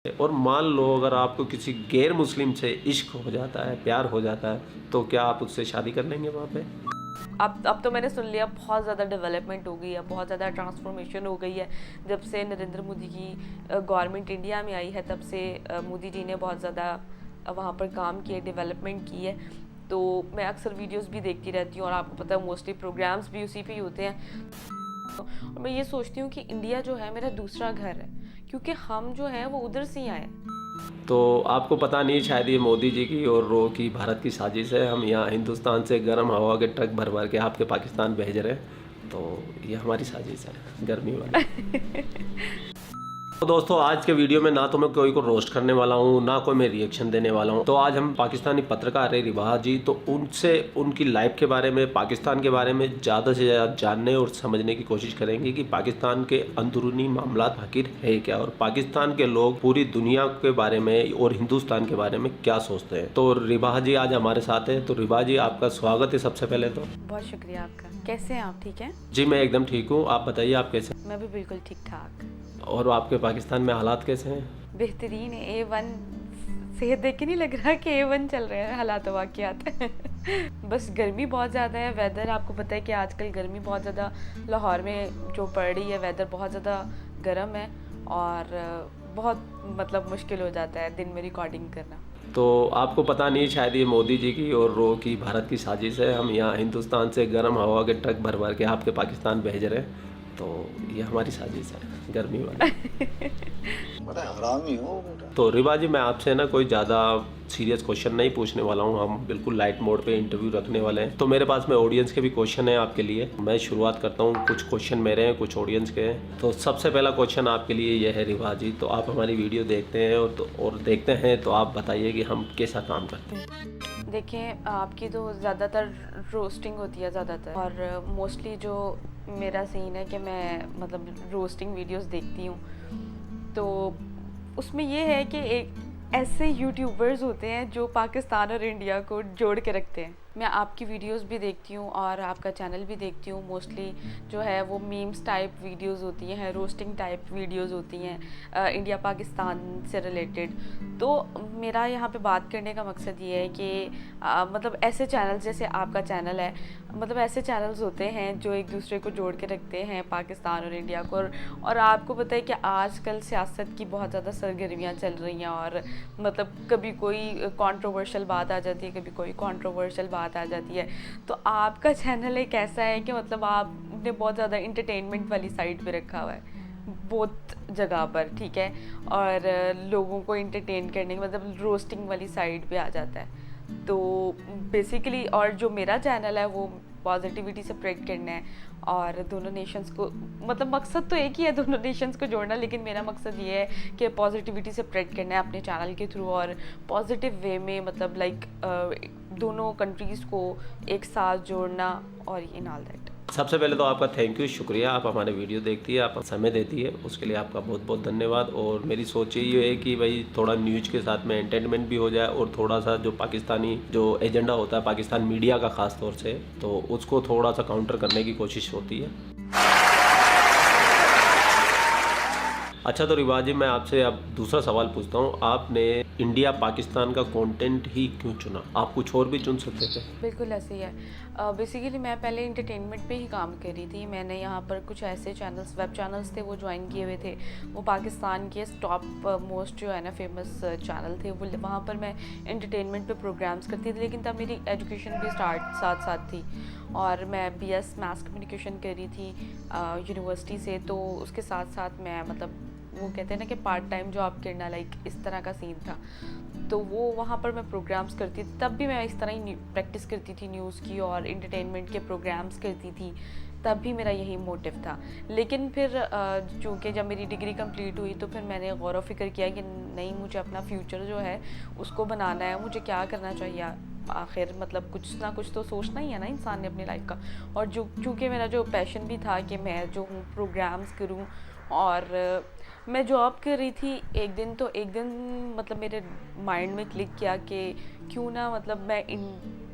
और मान लो अगर आपको किसी गैर मुस्लिम से इश्क हो जाता है, प्यार हो जाता है, तो क्या आप उससे शादी कर लेंगे वहाँ पे? अब तो मैंने सुन लिया, बहुत ज़्यादा डेवलपमेंट हो गई है, बहुत ज़्यादा ट्रांसफॉर्मेशन हो गई है। जब से नरेंद्र मोदी की गवर्नमेंट इंडिया में आई है, तब से मोदी जी ने बहुत ज़्यादा वहाँ पर काम किए, डेवलपमेंट की है। तो मैं अक्सर वीडियोस भी देखती रहती हूँ, और आपको पता है मोस्टली प्रोग्राम्स भी उसी पे ही होते हैं। और मैं ये सोचती हूँ कि इंडिया जो है मेरा दूसरा घर है, क्योंकि हम जो है वो उधर से ही आए हैं। तो आपको पता नहीं शायद ये मोदी जी की और रो की भारत की साजिश है। हम यहाँ हिंदुस्तान से गर्म हवा के ट्रक भर भर के आपके पाकिस्तान भेज रहे हैं। तो ये हमारी साजिश है गर्मी वाली। तो दोस्तों आज के वीडियो में ना तो मैं कोई को रोस्ट करने वाला हूँ, ना कोई मैं रिएक्शन देने वाला हूँ। तो आज हम पाकिस्तानी पत्रकार है रिबा जी, तो उनसे उनकी लाइफ के बारे में, पाकिस्तान के बारे में ज़्यादा से ज़्यादा जानने और समझने की कोशिश करेंगे कि पाकिस्तान के अंदरूनी मामला आखिर है क्या, और पाकिस्तान के लोग पूरी दुनिया के बारे में और हिंदुस्तान के बारे में क्या सोचते हैं। तो रिबा जी आज हमारे साथ है। तो रिबा जी आपका स्वागत है सबसे पहले तो। बहुत शुक्रिया आपका। कैसे हैं आप? ठीक हैं? जी मैं एकदम ठीक हूँ, आप बताइए आप कैसे? मैं भी बिल्कुल ठीक ठाक। और आपके पाकिस्तान में हालात कैसे हैं? बेहतरीन है, A1। सेहत देख के नहीं लग रहा कि A1 चल रहे हैं हालात वाक़यात। बस गर्मी बहुत ज़्यादा है। वेदर आपको पता है कि आजकल गर्मी बहुत ज़्यादा लाहौर में जो पड़ रही है, वेदर बहुत ज़्यादा गर्म है, और बहुत मतलब मुश्किल हो जाता है दिन में रिकॉर्डिंग करना। तो आपको पता नहीं शायद ये मोदी जी की और रो की भारत की साजिश है। हम यहाँ हिंदुस्तान से गर्म हवा के ट्रक भर भर के आपके पाकिस्तान भेज रहे हैं। तो ये हमारी साजिश है गर्मी वाली। बड़ा हरामी हो बेटा। तो रिबा जी मैं आपसे ना कोई ज़्यादा सीरियस क्वेश्चन नहीं पूछने वाला हूँ, हम बिल्कुल लाइट मोड पे इंटरव्यू रखने वाले हैं। तो मेरे पास में ऑडियंस के भी क्वेश्चन हैं आपके लिए। मैं शुरुआत करता हूँ, कुछ क्वेश्चन मेरे हैं, कुछ ऑडियंस के हैं। तो सबसे पहला क्वेश्चन आपके लिए यह है रिबा जी, तो आप हमारी वीडियो देखते हैं और देखते हैं तो आप बताइए कि हम कैसा काम करते हैं। देखें, आपकी तो ज़्यादातर रोस्टिंग होती है ज़्यादातर, और मोस्टली जो मेरा सीन है कि मैं मतलब रोस्टिंग वीडियोस देखती हूँ। तो उसमें ये है कि एक ऐसे यूट्यूबर्स होते हैं जो पाकिस्तान और इंडिया को जोड़ के रखते हैं। मैं आपकी वीडियोस भी देखती हूँ और आपका चैनल भी देखती हूँ। मोस्टली जो है वो मीम्स टाइप वीडियोस होती हैं, रोस्टिंग टाइप वीडियोस होती हैं इंडिया पाकिस्तान से रिलेटेड। तो मेरा यहाँ पे बात करने का मकसद ये है कि मतलब ऐसे चैनल जैसे आपका चैनल है, मतलब ऐसे चैनल्स होते हैं जो एक दूसरे को जोड़ के रखते हैं पाकिस्तान और इंडिया को। और आपको पता है कि आजकल सियासत की बहुत ज़्यादा सरगर्मियाँ चल रही हैं, और मतलब कभी कोई कंट्रोवर्शियल बात आ जाती है, कभी कोई कंट्रोवर्शियल बात आ जाती है। तो आपका चैनल एक ऐसा है कि मतलब आपने बहुत ज़्यादा इंटरटेनमेंट वाली साइड पे रखा हुआ है, बहुत जगह पर, ठीक है, और लोगों को इंटरटेन करने की मतलब रोस्टिंग वाली साइड पे आ जाता है। तो बेसिकली, और जो मेरा चैनल है वो पॉजिटिविटी से स्प्रेड करना है, और दोनों नेशंस को, मतलब मकसद तो एक ही है दोनों नेशंस को जोड़ना, लेकिन मेरा मकसद ये है कि पॉजिटिविटी से स्प्रेड करना है अपने चैनल के थ्रू, और पॉजिटिव वे में मतलब लाइक दोनों कंट्रीज़ को एक साथ जोड़ना, और इन ऑल दैट। सबसे पहले तो आपका थैंक यू, शुक्रिया, आप हमारे वीडियो देखती है, आप समय देती है, उसके लिए आपका बहुत बहुत धन्यवाद। और मेरी सोच ये है कि भाई थोड़ा न्यूज़ के साथ में एंटरटेनमेंट भी हो जाए, और थोड़ा सा जो पाकिस्तानी जो एजेंडा होता है पाकिस्तान मीडिया का ख़ास तौर से, तो उसको थोड़ा सा काउंटर करने की कोशिश होती है। अच्छा तो रिवाज जी मैं आपसे अब दूसरा सवाल पूछता हूँ, आपने इंडिया पाकिस्तान का कंटेंट ही क्यों चुना? आप कुछ और भी चुन सकते थे। बिल्कुल ऐसे ही है। बेसिकली मैं पहले इंटरटेनमेंट पे ही काम कर रही थी। मैंने यहाँ पर कुछ ऐसे चैनल्स, वेब चैनल्स थे वो ज्वाइन किए हुए थे। वो पाकिस्तान के टॉप मोस्ट जो है ना फेमस चैनल थे, वो वहाँ पर मैं इंटरटेनमेंट पे प्रोग्राम्स करती थी। लेकिन तब मेरी एजुकेशन भी साथ साथ थी, और मैं BS मैथ कम्युनिकेशन कर रही थी यूनिवर्सिटी से। तो उसके साथ साथ मैं मतलब वो कहते हैं ना कि पार्ट टाइम जॉब करना, लाइक इस तरह का सीन था। तो वो वहाँ पर मैं प्रोग्राम्स करती थी, तब भी मैं इस तरह ही प्रैक्टिस करती थी न्यूज़ की, और इंटरटेनमेंट के प्रोग्राम्स करती थी, तब भी मेरा यही मोटिव था। लेकिन फिर चूँकि जब मेरी डिग्री कंप्लीट हुई तो फिर मैंने गौर व फिक्र किया कि नहीं, मुझे अपना फ्यूचर जो है उसको बनाना है, मुझे क्या करना चाहिए। आखिर मतलब कुछ ना कुछ तो सोचना ही है ना इंसान ने अपनी लाइफ का। और जो चूँकि मेरा जो पैशन भी था कि मैं जो हूँ प्रोग्राम्स करूँ, और मैं जॉब कर रही थी। एक दिन मतलब मेरे माइंड में क्लिक किया कि क्यों ना मतलब मैं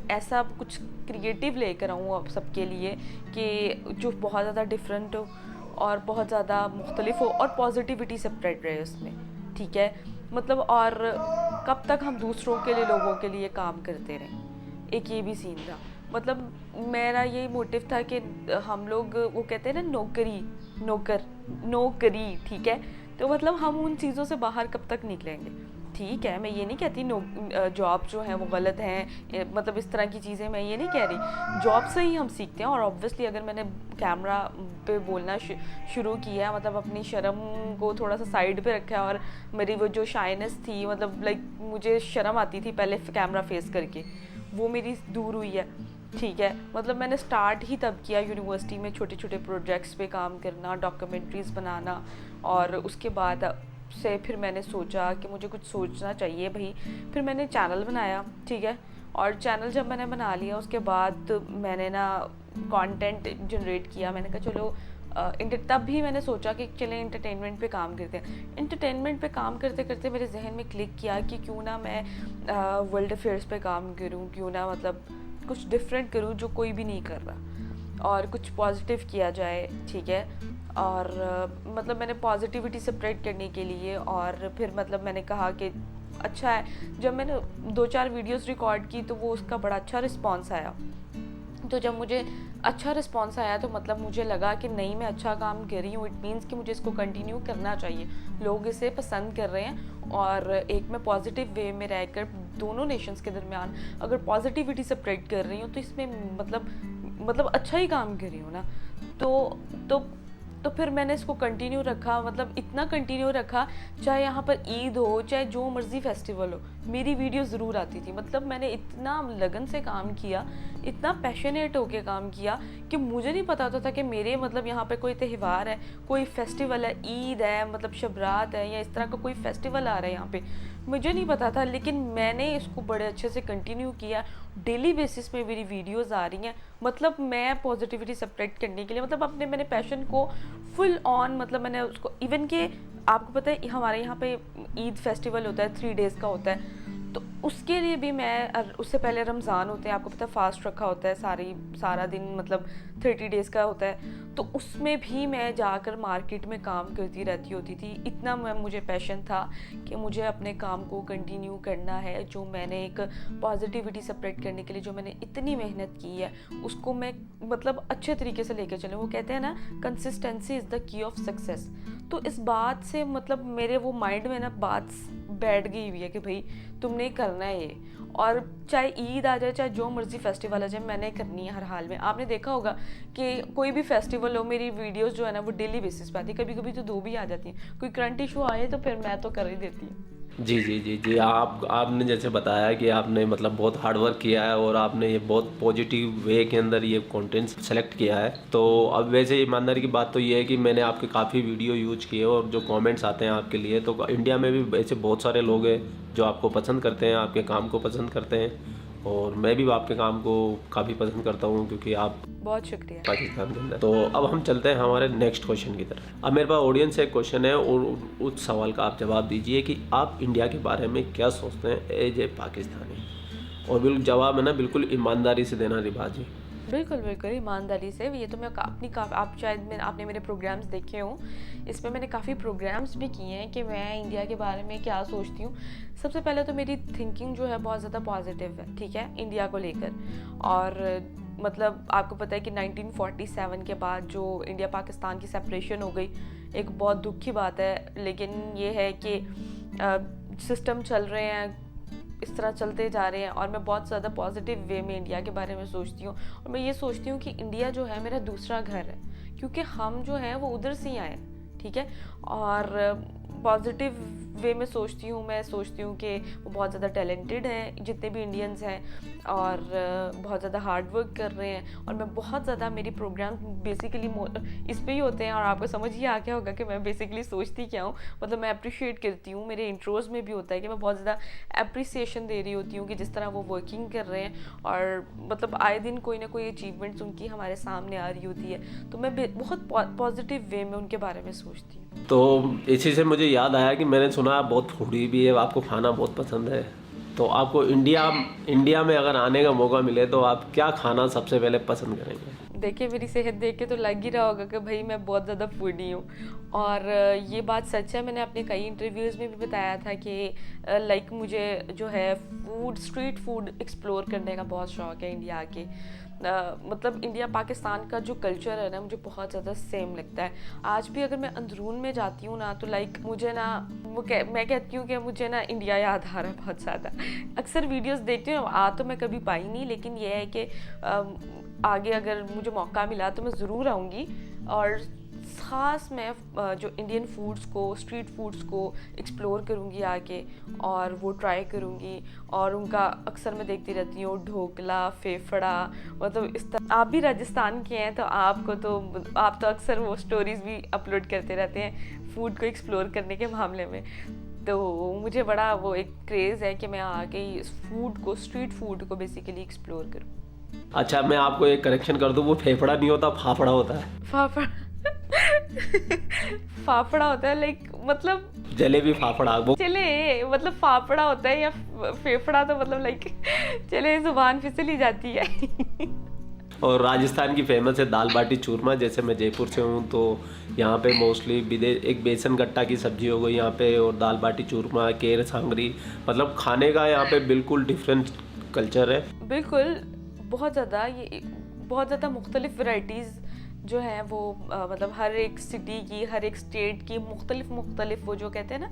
ऐसा कुछ क्रिएटिव लेकर आऊँ अब सबके लिए कि जो बहुत ज़्यादा डिफरेंट हो और बहुत ज़्यादा मुख्तलिफ हो, और पॉजिटिविटी से स्प्रेड रहे उसमें, ठीक है। मतलब और कब तक हम दूसरों के लिए, लोगों के लिए काम करते रहें, एक ये भी सीन था। मतलब मेरा यही मोटिव था कि हम लोग, वो कहते हैं ना नौकरी, ठीक है, तो मतलब हम उन चीज़ों से बाहर कब तक निकलेंगे। ठीक है, मैं ये नहीं कहती जॉब जो है वो गलत है, मतलब इस तरह की चीज़ें मैं ये नहीं कह रही, जॉब से ही हम सीखते हैं। और ऑब्वियसली अगर मैंने कैमरा पे बोलना शुरू किया, मतलब अपनी शर्म को थोड़ा सा साइड पे रखा, और मेरी वो जो शाइनेस थी, मतलब लाइक मुझे शर्म आती थी पहले कैमरा फेस करके, वो मेरी दूर हुई है। ठीक है, मतलब मैंने स्टार्ट ही तब किया यूनिवर्सिटी में छोटे छोटे प्रोजेक्ट्स पे काम करना, डॉक्यूमेंट्रीज़ बनाना, और उसके बाद से फिर मैंने सोचा कि मुझे कुछ सोचना चाहिए भाई। फिर मैंने चैनल बनाया, ठीक है, और चैनल जब मैंने बना लिया उसके बाद मैंने ना कंटेंट जनरेट किया। मैंने कहा चलो तब भी मैंने सोचा कि चलें इंटरटेनमेंट पे काम करते हैं। इंटरटेनमेंट पे काम करते करते मेरे जहन में क्लिक किया कि क्यों ना मैं वर्ल्ड अफेयर्स पे काम करूं, क्यों ना मतलब कुछ डिफरेंट करूं जो कोई भी नहीं कर रहा, और कुछ पॉजिटिव किया जाए, ठीक है। और मतलब मैंने पॉजिटिविटी स्प्रेड करने के लिए, और फिर मतलब मैंने कहा कि अच्छा है, जब मैंने 2-4 वीडियोस रिकॉर्ड की तो वो उसका बड़ा अच्छा रिस्पांस आया। तो जब मुझे अच्छा रिस्पांस आया तो मतलब मुझे लगा कि नहीं, मैं अच्छा काम कर रही हूँ, इट मीन्स कि मुझे इसको कंटिन्यू करना चाहिए, लोग इसे पसंद कर रहे हैं। और एक मैं पॉजिटिव वे में रहकर दोनों नेशंस के दरमियान अगर पॉजिटिविटी स्प्रेड कर रही हूँ तो इसमें मतलब अच्छा ही काम कर रही हूँ ना। तो फिर मैंने इसको कंटिन्यू रखा, मतलब इतना कंटिन्यू रखा, चाहे यहाँ पर ईद हो, चाहे जो मर्ज़ी फेस्टिवल हो, मेरी वीडियो ज़रूर आती थी। मतलब मैंने इतना लगन से काम किया, इतना पैशनेट होके काम किया कि मुझे नहीं पता होता था कि मेरे मतलब यहाँ पे कोई त्यौहार है, कोई फेस्टिवल है, ईद है, मतलब शबरात है, या इस तरह का कोई फेस्टिवल आ रहा है यहाँ पे, मुझे नहीं पता था। लेकिन मैंने इसको बड़े अच्छे से कंटिन्यू किया, डेली बेसिस पे मेरी वीडियोस आ रही हैं। मतलब मैं पॉजिटिविटी स्प्रेड करने के लिए, मतलब मैंने पैशन को फुल ऑन, मतलब मैंने उसको इवन के, आपको पता है हमारे यहाँ पे ईद फेस्टिवल होता है 3 डेज़ का होता है, तो उसके लिए भी मैं, उससे पहले रमज़ान होते हैं, आपको पता है फास्ट रखा होता है सारा दिन, मतलब 30 डेज़ का होता है, तो उसमें भी मैं जाकर मार्केट में काम करती रहती होती थी। इतना मुझे पैशन था कि मुझे अपने काम को कंटिन्यू करना है, जो मैंने एक पॉजिटिविटी स्प्रेड करने के लिए जो मैंने इतनी मेहनत की है उसको मैं मतलब अच्छे तरीके से लेकर चलूँ। वो कहते हैं ना, consistency is the key of success. तो इस बात से मतलब मेरे वो माइंड में ना बात बैठ गई हुई है कि भाई तुमने करना है ये, और चाहे ईद आ जाए, चाहे जो मर्ज़ी फेस्टिवल आ जाए, मैंने करनी है हर हाल में। आपने देखा होगा कि कोई भी फेस्टिवल हो, मेरी वीडियोस जो है ना वो डेली बेसिस पे आती है, कभी कभी तो 2 भी आ जाती हैं। कोई करंट इशू आए तो फिर मैं तो कर ही देती हूँ। जी जी जी जी, आपने जैसे बताया कि आपने मतलब बहुत हार्ड वर्क किया है और आपने ये बहुत पॉजिटिव वे के अंदर ये कंटेंट सेलेक्ट किया है। तो अब वैसे ईमानदारी की बात तो ये है कि मैंने आपके काफ़ी वीडियो यूज किए और जो कमेंट्स आते हैं आपके लिए, तो इंडिया में भी ऐसे बहुत सारे लोग हैं जो आपको पसंद करते हैं, आपके काम को पसंद करते हैं, और मैं भी आपके काम को काफ़ी पसंद करता हूँ क्योंकि आप बहुत शुक्रिया। पाकिस्तान के अंदर। तो अब हम चलते हैं हमारे नेक्स्ट क्वेश्चन की तरफ। अब मेरे पास ऑडियंस से एक क्वेश्चन है और उस सवाल का आप जवाब दीजिए कि आप इंडिया के बारे में क्या सोचते हैं एज ए पाकिस्तानी, और बिल्कुल जवाब है ना बिल्कुल ईमानदारी से देना रिवाज जी। बिल्कुल बिल्कुल ईमानदारी से। ये तो मैं आप शायद आपने मेरे प्रोग्राम्स देखे हों, इसमें मैंने काफ़ी प्रोग्राम्स भी किए हैं कि मैं इंडिया के बारे में क्या सोचती हूँ। सबसे पहले तो मेरी थिंकिंग जो है बहुत ज़्यादा पॉजिटिव है, ठीक है, इंडिया को लेकर। और मतलब आपको पता है कि 1947 के बाद जो इंडिया पाकिस्तान की सेपरेशन हो गई, एक बहुत दुख की बात है। लेकिन ये है कि सिस्टम चल रहे हैं, इस तरह चलते जा रहे हैं, और मैं बहुत ज़्यादा पॉजिटिव वे में इंडिया के बारे में सोचती हूँ। और मैं ये सोचती हूँ कि इंडिया जो है मेरा दूसरा घर है, क्योंकि हम जो हैं वो उधर से ही आए, ठीक है। और पॉजिटिव वे में सोचती हूँ, मैं सोचती हूँ कि वो बहुत ज़्यादा टैलेंटेड हैं जितने भी इंडियंस हैं, और बहुत ज़्यादा हार्ड वर्क कर रहे हैं। और मैं बहुत ज़्यादा, मेरी प्रोग्राम बेसिकली इस पे ही होते हैं, और आपको समझ ही आ गया होगा कि मैं बेसिकली सोचती क्या हूँ। मतलब मैं अप्रिशिएट करती हूँ, मेरे इंट्रोज में भी होता है कि मैं बहुत ज़्यादा अप्रिसिएशन दे रही होती हूँ कि जिस तरह वो वर्किंग कर रहे हैं, और मतलब आए दिन कोई ना कोई अचीवमेंट्स उनकी हमारे सामने आ रही होती है। तो मैं बहुत पॉजिटिव वे में उनके बारे में सोचती हूँ। तो इसी से मुझे याद आया कि मैंने सुना आप बहुत फूडी भी है, आपको खाना बहुत पसंद है। तो आपको इंडिया में अगर आने का मौका मिले तो आप क्या खाना सबसे पहले पसंद करेंगे? देखिए मेरी सेहत देख के तो लग ही रहा होगा कि भाई मैं बहुत ज़्यादा फूडी हूँ। और ये बात सच है, मैंने अपने कई इंटरव्यूज़ में भी बताया था कि लाइक मुझे जो है स्ट्रीट फूड एक्सप्लोर करने का बहुत शौक़ है इंडिया के। मतलब इंडिया पाकिस्तान का जो कल्चर है ना, मुझे बहुत ज़्यादा सेम लगता है। आज भी अगर मैं अंदरून में जाती हूँ ना, तो लाइक मुझे ना मैं कहती हूँ कि मुझे ना इंडिया याद आ रहा है बहुत ज़्यादा। अक्सर वीडियोस देखती हूँ, आ तो मैं कभी पाई नहीं, लेकिन ये है कि आगे अगर मुझे मौका मिला तो मैं ज़रूर आऊँगी। और ख़ास मैं जो इंडियन फूड्स को, स्ट्रीट फूड्स को एक्सप्लोर करूँगी आके, और वो ट्राई करूँगी। और उनका अक्सर मैं देखती रहती हूँ ढोकला, फेफड़ा, मतलब इस तरह। आप भी राजस्थान के हैं तो आप तो अक्सर वो स्टोरीज़ भी अपलोड करते रहते हैं फूड को एक्सप्लोर करने के मामले में। तो मुझे बड़ा वो एक क्रेज़ है कि मैं आके इस फूड को, स्ट्रीट फूड को बेसिकली एक्सप्लोर करूँ। अच्छा, मैं आपको एक करेक्शन कर दूँ, वो फेफड़ा नहीं होता, फाफड़ा होता है। फाफड़ा फाफड़ा होता है, लाइक मतलब जलेबी फाफड़ा वो। चले मतलब फाफड़ा होता है या फेफड़ा, तो मतलब लाइक चले जुबान फिसल ही जाती है। और राजस्थान की फेमस है दाल बाटी चूरमा। जैसे मैं जयपुर से हूँ तो यहाँ पे मोस्टली एक बेसन गट्टा की सब्जी हो गई यहाँ पे, और दाल बाटी चूरमा, केर सांगरी, मतलब खाने का यहाँ पे बिल्कुल डिफरेंट कल्चर है। बिल्कुल, बहुत ज़्यादा मुख्तलिफ वैरायटीज़ जो हैं वो मतलब हर एक सिटी की, हर एक स्टेट की मुख्तलिफ वो जो कहते हैं ना,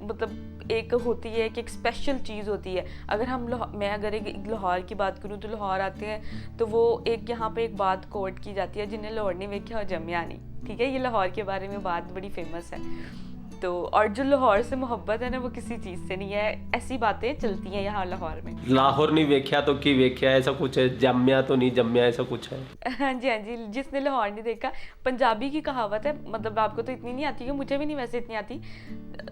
मतलब एक होती है कि एक स्पेशल चीज़ होती है। अगर मैं अगर एक लाहौर की बात करूँ तो लाहौर आते हैं तो वो एक यहाँ पे एक बात कोट की जाती है, जिन्हें लाहौर नहीं वेख्या और जम्या नहीं। ठीक है, ये लाहौर के बारे में बात बड़ी फेमस है। तो और जो लाहौर से मोहब्बत है ना, वो किसी चीज़ से नहीं है। ऐसी बातें चलती हैं यहाँ लाहौर में। लाहौर नहीं वेख्या तो की वेख्या, ऐसा कुछ है। जम्या तो नहीं जम्या, ऐसा कुछ है। हाँ जी, जिसने लाहौर नहीं देखा। पंजाबी की कहावत है, मतलब आपको तो इतनी नहीं आती है, मुझे भी नहीं वैसे इतनी आती,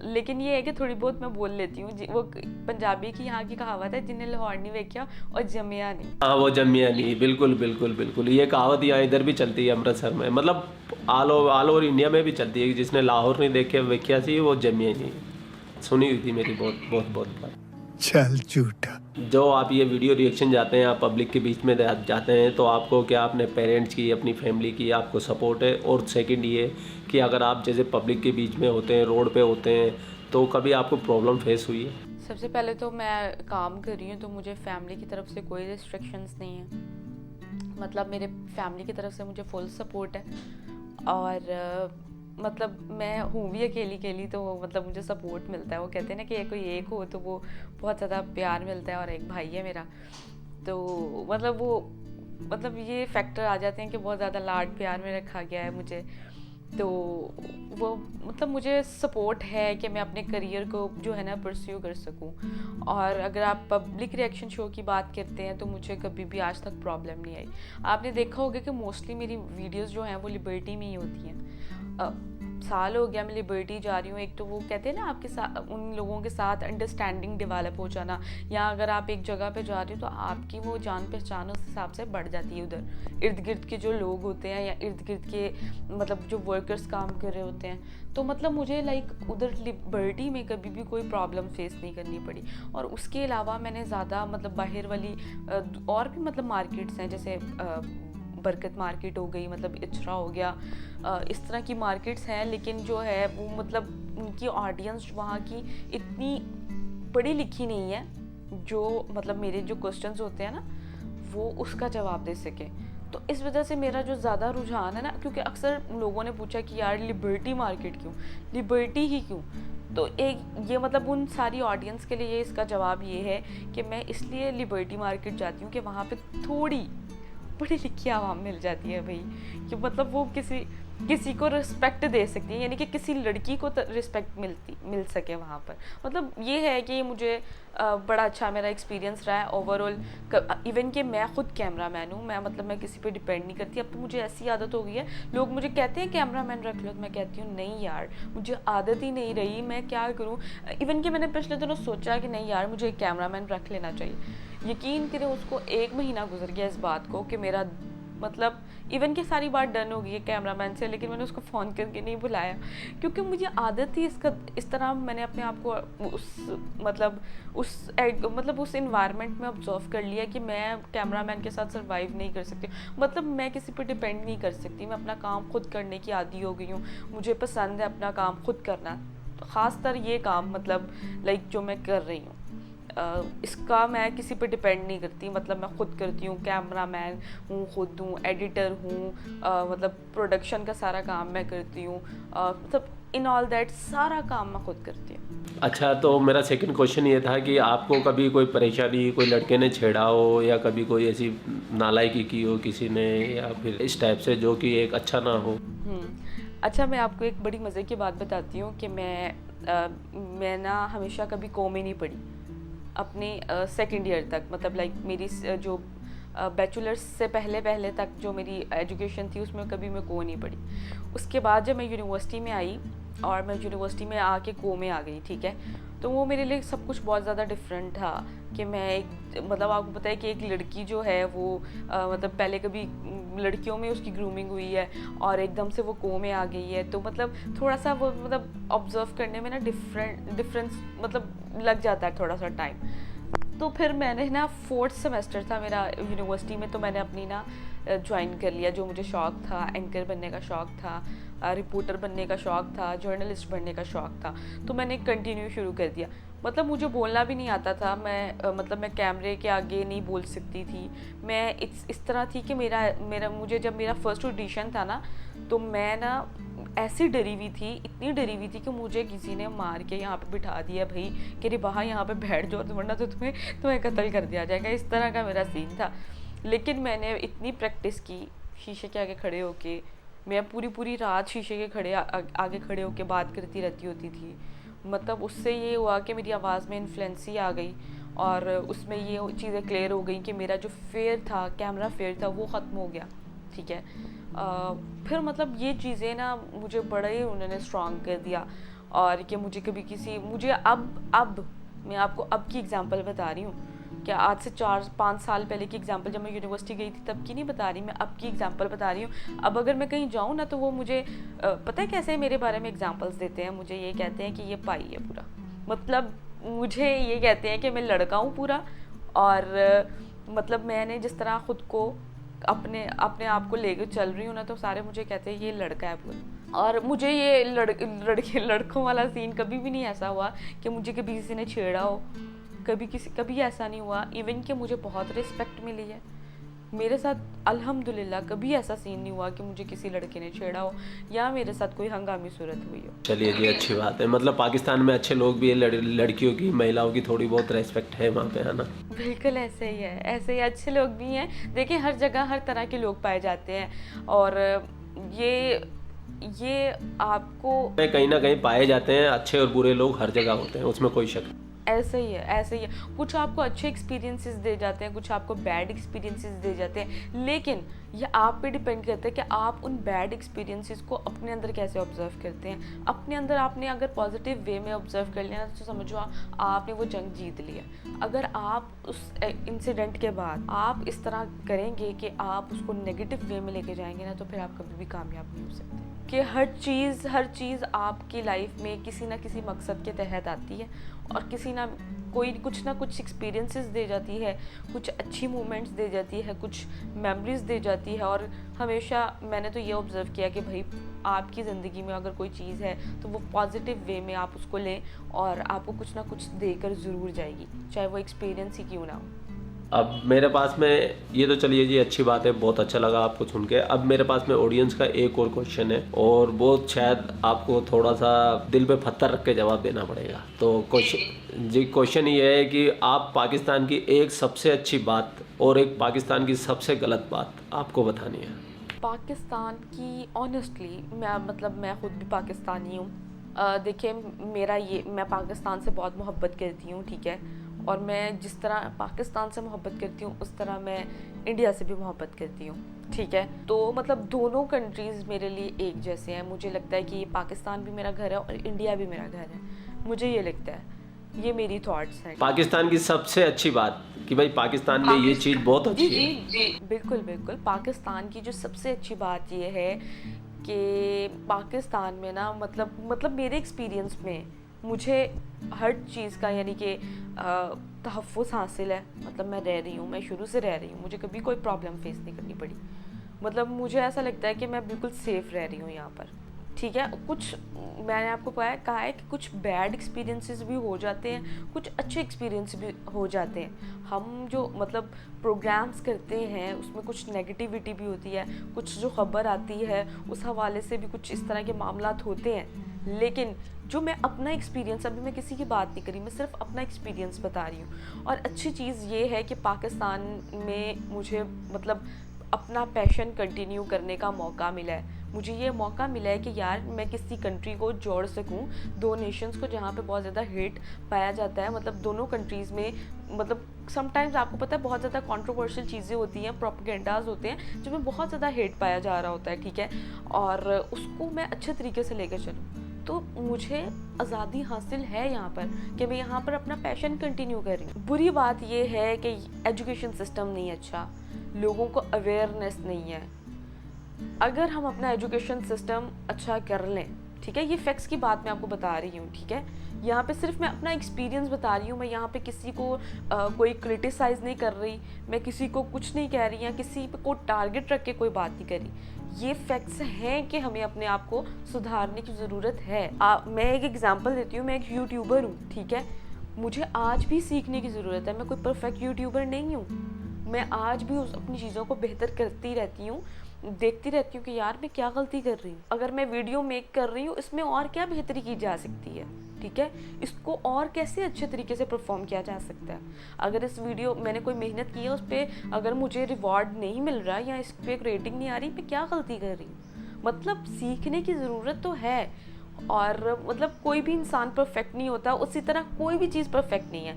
लेकिन ये है कि थोड़ी बहुत मैं बोल लेती हूँ। वो पंजाबी की यहाँ की कहावत है, जिन्हें लाहौर नहीं वेख्या और जम्या नहीं। हाँ, वो जम्या नहीं, बिल्कुल ये कहावत यहाँ इधर भी चलती है अमृतसर में, मतलब ऑल ओवर इंडिया में भी चलती है कि जिसने लाहौर नहीं देखे वेख्या सी, वो जम्या नहीं। सुनी हुई थी मेरी बहुत बार। चल झूठा। जो आप ये वीडियो रिएक्शन जाते हैं, आप पब्लिक के बीच में जाते हैं, तो आपको क्या अपने पेरेंट्स की, अपनी फैमिली की आपको सपोर्ट है? और सेकंड ये कि अगर आप जैसे पब्लिक के बीच में होते हैं, रोड पे होते हैं, तो कभी आपको प्रॉब्लम फेस हुई है? सबसे पहले तो मैं काम कर रही हूँ तो मुझे फैमिली की तरफ से कोई रिस्ट्रिक्शंस नहीं है। मतलब मेरे फैमिली की तरफ से मुझे फुल सपोर्ट है। और मतलब मैं हूँ भी अकेली तो मतलब मुझे सपोर्ट मिलता है। वो कहते हैं ना कि कोई एक हो तो वो बहुत ज़्यादा प्यार मिलता है, और एक भाई है मेरा, तो मतलब ये फैक्टर आ जाते हैं कि बहुत ज़्यादा लाड प्यार में रखा गया है मुझे। तो वो मतलब मुझे सपोर्ट है कि मैं अपने करियर को जो है ना परस्यू कर सकूं। और अगर आप पब्लिक रिएक्शन शो की बात करते हैं तो मुझे कभी भी आज तक प्रॉब्लम नहीं आई। आपने देखा होगा कि मोस्टली मेरी वीडियोस जो हैं वो लिबर्टी में ही होती हैं। साल हो गया मैं लिबर्टी जा रही हूँ। एक तो वो कहते हैं ना आपके साथ, उन लोगों के साथ अंडरस्टैंडिंग डेवलप हो जाना, या अगर आप एक जगह पे जा रहे हो तो आपकी वो जान पहचान उस हिसाब से बढ़ जाती है। उधर इर्द गिर्द के जो लोग होते हैं या इर्द गिर्द के मतलब जो वर्कर्स काम कर रहे होते हैं, तो मतलब मुझे लाइक उधर लिबर्टी में कभी भी कोई प्रॉब्लम फेस नहीं करनी पड़ी। और उसके अलावा मैंने ज़्यादा मतलब बाहर वाली और भी मतलब मार्केट्स हैं, जैसे बरकत मार्केट हो गई, मतलब इचरा हो गया, इस तरह की मार्केट्स हैं। लेकिन जो है वो मतलब उनकी ऑडियंस वहाँ की इतनी पढ़ी लिखी नहीं है जो मतलब मेरे जो क्वेश्चंस होते हैं ना वो उसका जवाब दे सके। तो इस वजह से मेरा जो ज़्यादा रुझान है ना, क्योंकि अक्सर लोगों ने पूछा कि यार लिबर्टी मार्केट क्यों, लिबर्टी ही क्यों, तो एक ये मतलब उन सारी ऑडियंस के लिए इसका जवाब ये है कि मैं इसलिए लिबर्टी मार्केट जाती हूँ कि वहाँ पे थोड़ी पढ़ी लिखी आवाम मिल जाती है भाई, कि मतलब वो किसी को रिस्पेक्ट दे सकती है, यानी कि किसी लड़की को रिस्पेक्ट मिल सके वहाँ पर। मतलब ये है कि मुझे बड़ा अच्छा मेरा एक्सपीरियंस रहा है ओवरऑल। इवन कि मैं ख़ुद कैमरामैन हूँ, मैं किसी पे डिपेंड नहीं करती। अब तो मुझे ऐसी आदत हो गई है, लोग मुझे कहते हैं कैमरामैन रख लो, तो मैं कहती हूँ नहीं यार, मुझे आदत ही नहीं रही, मैं क्या करूँ। इवन कि मैंने पिछले दिनों सोचा कि नहीं यार मुझे एक कैमरामैन रख लेना चाहिए। यकीन करें उसको 1 महीना गुजर गया इस बात को कि मेरा मतलब इवन कि सारी बात डन हो गई है कैमरामैन से, लेकिन मैंने उसको फ़ोन करके नहीं बुलाया क्योंकि मुझे आदत थी इस तरह मैंने अपने आप को उस इन्वायरमेंट में ऑब्जर्व कर लिया कि मैं कैमरामैन के साथ सर्वाइव नहीं कर सकती। मतलब मैं किसी पर डिपेंड नहीं कर सकती, मैं अपना काम खुद करने की आदी हो गई हूँ। मुझे पसंद है अपना काम खुद करना, ख़ासतर ये काम मतलब लाइक जो मैं कर रही हूँ इसका मैं किसी पे डिपेंड नहीं करती। मतलब मैं खुद करती हूँ, कैमरामैन हूँ, खुद हूँ, एडिटर हूँ, मतलब प्रोडक्शन का सारा काम मैं करती हूँ, मतलब इन ऑल दैट सारा काम मैं खुद करती हूँ। अच्छा, तो मेरा सेकंड क्वेश्चन ये था कि आपको कभी कोई परेशानी, कोई लड़के ने छेड़ा हो या कभी कोई ऐसी नालायकी की हो किसी ने, या फिर इस टाइप से जो कि एक अच्छा ना हो? अच्छा, मैं आपको एक बड़ी मज़े की बात बताती हूँ कि मैं ना हमेशा कभी को में नहीं पढ़ी अपनी सेकेंड ईयर तक। मतलब लाइक मेरी जो बैचलर्स से पहले तक जो मेरी एजुकेशन थी उसमें कभी मैं को नहीं पढ़ी। उसके बाद जब मैं यूनिवर्सिटी में आई और मैं यूनिवर्सिटी में आके को में आ गई, ठीक है, तो वो मेरे लिए सब कुछ बहुत ज़्यादा डिफरेंट था कि मैं एक मतलब आपको पता है कि एक लड़की जो है वो मतलब पहले कभी लड़कियों में उसकी ग्रूमिंग हुई है और एकदम से वो को में आ गई है, तो मतलब थोड़ा सा वो मतलब ऑब्जर्व करने में ना डिफरेंस मतलब लग जाता है थोड़ा सा टाइम। तो फिर मैंने ना 4th सेमेस्टर था मेरा यूनिवर्सिटी में, तो मैंने अपनी ना ज्वाइन कर लिया। जो मुझे शौक़ था, एंकर बनने का शौक़ था, रिपोर्टर बनने का शौक़ था, जर्नलिस्ट बनने का शौक़ था, तो मैंने कंटिन्यू शुरू कर दिया। मतलब मुझे बोलना भी नहीं आता था, मैं कैमरे के आगे नहीं बोल सकती थी। मैं इस तरह थी कि मुझे जब मेरा फर्स्ट ऑडिशन था ना, तो मैं ना ऐसी डरी हुई थी, इतनी डरी हुई थी कि मुझे किसी ने मार के यहाँ पे बिठा दिया भाई कि रे बाहर यहाँ पे बैठ जाओ, वरना तो तुम्हें कत्ल कर दिया जाएगा। इस तरह का मेरा सीन था। लेकिन मैंने इतनी प्रैक्टिस की, शीशे के आगे खड़े होके मैं पूरी रात शीशे के आगे खड़े होके बात करती रहती होती थी। मतलब उससे ये हुआ कि मेरी आवाज़ में इन्फ्लुएंसी आ गई और उसमें ये चीज़ें क्लियर हो गई कि मेरा जो फेयर था, कैमरा फेयर था, वो ख़त्म हो गया, ठीक है। फिर मतलब ये चीज़ें ना मुझे बड़ा ही उन्होंने स्ट्रॉन्ग कर दिया। और कि मुझे अब मैं आपको अब की एग्ज़ाम्पल बता रही हूँ, क्या आज से 4-5 साल पहले की एग्ज़ाम्पल, जब मैं यूनिवर्सिटी गई थी तब की नहीं बता रही, मैं अब की एग्ज़ाम्पल बता रही हूँ। अब अगर मैं कहीं जाऊँ ना तो वो मुझे पता है कैसे मेरे बारे में एग्ज़ाम्पल्स देते हैं। मुझे ये कहते हैं कि ये पाई है पूरा, मतलब मुझे ये कहते हैं कि मैं लड़का हूँ पूरा। और मतलब मैंने जिस तरह ख़ुद को अपने आप को लेकर चल रही हूँ ना, तो सारे मुझे कहते हैं ये लड़का है पूरा। और मुझे ये लड़कों वाला सीन कभी भी नहीं ऐसा हुआ कि मुझे कभी किसी ने छेड़ा हो, कभी ऐसा नहीं हुआ। इवन कि मुझे बहुत रिस्पेक्ट मिली है मेरे साथ, अल्हम्दुलिल्लाह। कभी ऐसा सीन नहीं हुआ कि मुझे किसी लड़के ने छेड़ा हो या मेरे साथ कोई हंगामी सूरत हुई हो। चलिए जी, अच्छी बात है। मतलब पाकिस्तान में अच्छे लोग भी है, लड़कियों की, महिलाओं की थोड़ी बहुत रेस्पेक्ट है वहाँ पे, है ना? बिल्कुल ऐसे ही है, ऐसे ही अच्छे लोग भी हैं। देखिए हर जगह हर तरह के लोग पाए जाते हैं और ये आपको कहीं ना कहीं पाए जाते हैं। अच्छे और बुरे लोग हर जगह होते हैं, उसमें कोई शक नहीं। ऐसे ही है। कुछ आपको अच्छे एक्सपीरियंसेस दे जाते हैं, कुछ आपको बैड एक्सपीरियंसेस दे जाते हैं, लेकिन ये आप पे डिपेंड करता है कि आप उन बैड एक्सपीरियंसेस को अपने अंदर कैसे ऑब्जर्व करते हैं। अपने अंदर आपने अगर पॉजिटिव वे में ऑब्जर्व कर लिया तो समझो आपने वो जंग जीत लिया। अगर आप उस इंसिडेंट के बाद आप इस तरह करेंगे कि आप उसको नेगेटिव वे में लेके जाएंगे ना, तो फिर आप कभी भी कामयाब नहीं हो सकते। कि हर चीज़ आपकी लाइफ में किसी ना किसी मकसद के तहत आती है और कुछ ना कुछ एक्सपीरियंसेस दे जाती है, कुछ अच्छी मोमेंट्स दे जाती है, कुछ मेमोरीज दे जाती है। और हमेशा मैंने तो ये ऑब्ज़र्व किया कि भाई आपकी ज़िंदगी में अगर कोई चीज़ है तो वो पॉजिटिव वे में आप उसको लें और आपको कुछ ना कुछ देकर ज़रूर जाएगी, चाहे वो एक्सपीरियंस ही क्यों ना हो। अब मेरे पास में ये तो चलिए जी, अच्छी बात है, बहुत अच्छा लगा आपको सुन के। अब मेरे पास में ऑडियंस का एक और क्वेश्चन है और बहुत शायद आपको थोड़ा सा दिल पे पत्थर रख के जवाब देना पड़ेगा। तो क्वेश्चन ये है कि आप पाकिस्तान की एक सबसे अच्छी बात और एक पाकिस्तान की सबसे गलत बात आपको बतानी है। पाकिस्तान की ऑनेस्टली मैं खुद भी पाकिस्तानी हूँ। देखिए मैं पाकिस्तान से बहुत मोहब्बत करती हूँ, ठीक है, और मैं जिस तरह पाकिस्तान से मोहब्बत करती हूँ उस तरह मैं इंडिया से भी मोहब्बत करती हूँ, ठीक है। तो मतलब दोनों कंट्रीज़ मेरे लिए एक जैसे हैं। मुझे लगता है कि पाकिस्तान भी मेरा घर है और इंडिया भी मेरा घर है, मुझे ये लगता है। ये मेरी थॉट्स हैं। पाकिस्तान की सबसे अच्छी बात कि भाई पाकिस्तान में ये चीज़ बहुत अच्छी है। बिल्कुल बिल्कुल, पाकिस्तान की जो सबसे अच्छी बात ये है कि पाकिस्तान में ना मतलब मेरे एक्सपीरियंस में मुझे हर चीज़ का यानी कि तहफ़्फ़ुज़ हासिल है। मतलब मैं रह रही हूँ, मैं शुरू से रह रही हूँ, मुझे कभी कोई प्रॉब्लम फेस नहीं करनी पड़ी। मतलब मुझे ऐसा लगता है कि मैं बिल्कुल सेफ़ रह रही हूँ यहाँ पर। ठीक है, कुछ मैंने आपको कहा है कि कुछ बैड एक्सपीरियंसेस भी हो जाते हैं, कुछ अच्छे एक्सपीरियंस भी हो जाते हैं। हम जो मतलब प्रोग्राम्स करते हैं उसमें कुछ नेगेटिविटी भी होती है, कुछ जो ख़बर आती है उस हवाले से भी कुछ इस तरह के मामलात होते हैं। लेकिन जो मैं अपना एक्सपीरियंस, अभी मैं किसी की बात नहीं करी, मैं सिर्फ अपना एक्सपीरियंस बता रही हूँ। और अच्छी चीज़ ये है कि पाकिस्तान में मुझे मतलब अपना पैशन कंटिन्यू करने का मौका मिला है। मुझे ये मौका मिला है कि यार मैं किसी कंट्री को जोड़ सकूं, दो नेशंस को जहाँ पे बहुत ज़्यादा हेट पाया जाता है। मतलब दोनों कंट्रीज़ में मतलब समटाइम्स आपको पता है बहुत ज़्यादा कंट्रोवर्शियल चीज़ें होती हैं, प्रोपेगेंडाज होते हैं जिनमें बहुत ज़्यादा हेट पाया जा रहा होता है। ठीक है, और उसको मैं अच्छे तरीके से लेकर चलूँ, तो मुझे आज़ादी हासिल है यहाँ पर कि मैं यहाँ पर अपना पैशन कंटिन्यू कर रही हूँ। बुरी बात ये है कि एजुकेशन सिस्टम नहीं अच्छा, लोगों को अवेयरनेस नहीं है। अगर हम अपना एजुकेशन सिस्टम अच्छा कर लें, ठीक है, ये फैक्ट्स की बात मैं आपको बता रही हूँ। ठीक है, यहाँ पे सिर्फ मैं अपना एक्सपीरियंस बता रही हूँ, मैं यहाँ पे किसी को कोई क्रिटिसाइज़ नहीं कर रही, मैं किसी को कुछ नहीं कह रही या किसी पे कोई टारगेट रख के कोई बात नहीं कर रही। ये फैक्ट्स हैं कि हमें अपने आप को सुधारने की ज़रूरत है। मैं एक एग्जांपल देती हूँ, मैं एक यूट्यूबर हूँ। ठीक है, मुझे आज भी सीखने की ज़रूरत है, मैं कोई परफेक्ट यूट्यूबर नहीं हूँ। मैं आज भी अपनी चीज़ों को बेहतर करती रहती हूँ, देखती रहती हूँ कि यार मैं क्या गलती कर रही हूँ, अगर मैं वीडियो मेक कर रही हूँ इसमें और क्या बेहतरी की जा सकती है। ठीक है, इसको और कैसे अच्छे तरीके से परफॉर्म किया जा सकता है। अगर इस वीडियो मैंने कोई मेहनत की है, उस पर अगर मुझे रिवॉर्ड नहीं मिल रहा या इस पर एक रेटिंग नहीं आ रही, मैं क्या गलती कर रही हूँ। मतलब सीखने की ज़रूरत तो है, और मतलब कोई भी इंसान परफेक्ट नहीं होता, उसी तरह कोई भी चीज़ परफेक्ट नहीं है।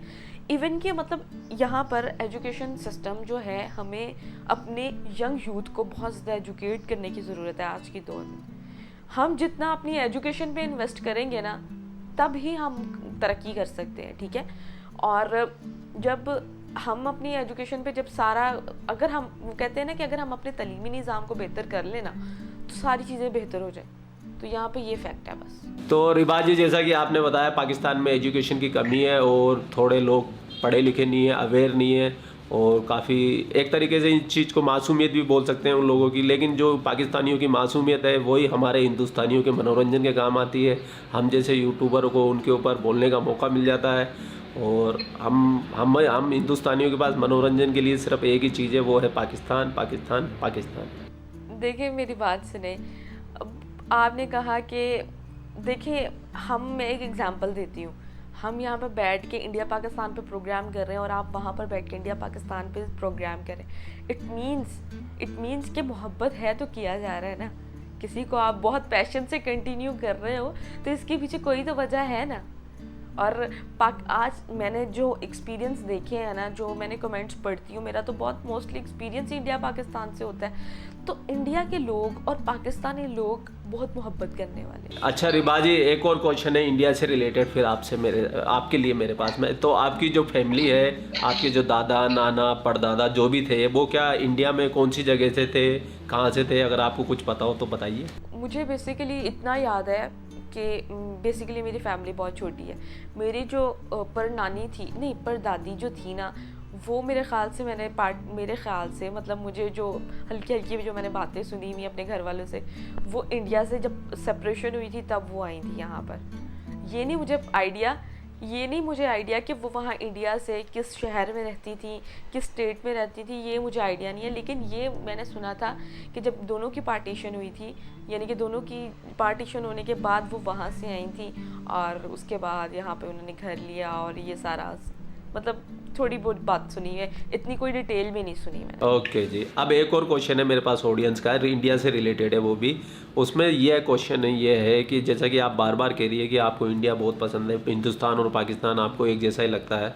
इवन कि मतलब यहाँ पर एजुकेशन सिस्टम जो है, हमें अपने यंग यूथ को बहुत ज़्यादा एजुकेट करने की ज़रूरत है आज के दौर में। हम जितना अपनी एजुकेशन पे इन्वेस्ट करेंगे ना, तब ही हम तरक्की कर सकते हैं। ठीक है, और जब हम अपनी एजुकेशन पे जब सारा, अगर हम कहते हैं ना कि अगर हम अपने तलीमी निज़ाम को बेहतर कर लेना तो सारी चीज़ें बेहतर हो जाए, तो यहाँ पे ये फैक्ट है बस। तो रिबाज जी, जैसा कि आपने बताया पाकिस्तान में एजुकेशन की कमी है और थोड़े लोग पढ़े लिखे नहीं है, अवेयर नहीं है, और काफ़ी एक तरीके से इस चीज़ को मासूमियत भी बोल सकते हैं उन लोगों की। लेकिन जो पाकिस्तानियों की मासूमियत है वही हमारे हिंदुस्तानियों के मनोरंजन के काम आती है। हम जैसे यूट्यूबर को उनके ऊपर बोलने का मौका मिल जाता है, और हम हिंदुस्तानियों के पास मनोरंजन के लिए सिर्फ एक ही चीज़ है, वो है पाकिस्तान पाकिस्तान पाकिस्तान। देखिए मेरी बात सुने, आपने कहा कि देखिए मैं एक एग्जांपल देती हूँ। हम यहाँ पर बैठ के इंडिया पाकिस्तान पे प्रोग्राम कर रहे हैं और आप वहाँ पर बैठ के इंडिया पाकिस्तान पे प्रोग्राम कर रहे हैं। इट मीन्स कि मोहब्बत है तो किया जा रहा है ना। किसी को आप बहुत पैशन से कंटिन्यू कर रहे हो तो इसके पीछे कोई तो वजह है ना। और आज मैंने जो एक्सपीरियंस देखे हैं ना, जो मैंने कमेंट्स पढ़ती हूँ, मेरा तो बहुत मोस्टली एक्सपीरियंस इंडिया पाकिस्तान से होता है। तो इंडिया के लोग और पाकिस्तानी लोग बहुत मोहब्बत करने वाले हैं। अच्छा रिबाजी, एक और क्वेश्चन है इंडिया से रिलेटेड, फिर आपके लिए मेरे पास में। तो आपकी जो फैमिली है, आपके जो दादा नाना परदादा जो भी थे, वो क्या इंडिया में कौन सी जगह से थे, कहाँ से थे? अगर आपको कुछ पता हो तो बताइए। मुझे बेसिकली इतना याद है कि बेसिकली मेरी फैमिली बहुत छोटी है। मेरी जो परदादी जो थी ना, वो मेरे ख्याल से मतलब मुझे जो हल्की जो मैंने बातें सुनी हुई अपने घर वालों से, वो इंडिया से जब सेपरेशन हुई थी तब वो आई थी यहाँ पर। ये नहीं मुझे आइडिया कि वो वहाँ इंडिया से किस शहर में रहती थी, किस स्टेट में रहती थी, ये मुझे आइडिया नहीं है। लेकिन ये मैंने सुना था कि जब दोनों की पार्टीशन हुई थी, यानी कि दोनों की पार्टीशन होने के बाद वो वहाँ से आई थी और उसके बाद यहाँ पे उन्होंने घर लिया, और ये सारा मतलब थोड़ी बहुत बात सुनी है, इतनी कोई डिटेल में नहीं सुनी मैंने। ओके जी, अब एक और क्वेश्चन है मेरे पास ऑडियंस का, इंडिया से रिलेटेड है वो भी। उसमें यह क्वेश्चन ये है कि जैसा कि आप बार बार कह रही है कि आपको इंडिया बहुत पसंद है, हिंदुस्तान और पाकिस्तान आपको एक जैसा ही लगता है,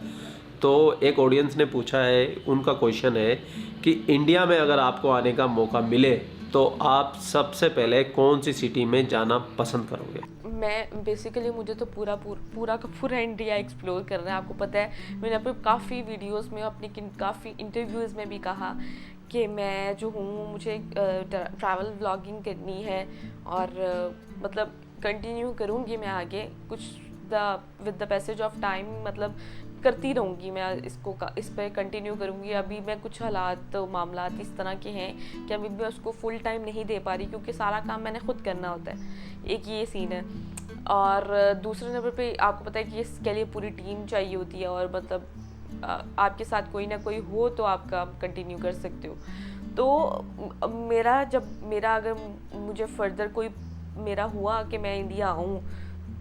तो एक ऑडियंस ने पूछा है, उनका क्वेश्चन है कि इंडिया में अगर आपको आने का मौका मिले तो आप सबसे पहले कौन सी सिटी में जाना पसंद करोगे? मैं बेसिकली मुझे तो पूरा का पूरा इंडिया एक्सप्लोर करना है। आपको पता है मैंने अपने काफ़ी वीडियोस में, अपने काफ़ी इंटरव्यूज़ में भी कहा कि मैं जो हूँ मुझे ट्रैवल व्लॉगिंग करनी है और मतलब कंटिन्यू करूँगी मैं आगे कुछ with the passage of time, मतलब करती रहूँगी मैं इस पर कंटिन्यू करूँगी। अभी मैं कुछ हालात मामलात इस तरह के हैं कि अभी मैं उसको फुल टाइम नहीं दे पा रही क्योंकि सारा काम मैंने खुद करना होता है। एक ये सीन है और दूसरे नंबर पे आपको पता है कि इसके लिए पूरी टीम चाहिए होती है और मतलब आपके साथ कोई ना कोई हो तो आप काम कंटिन्यू कर सकते हो। तो मेरा अगर मुझे फर्दर कोई मेरा हुआ कि मैं इंडिया आऊँ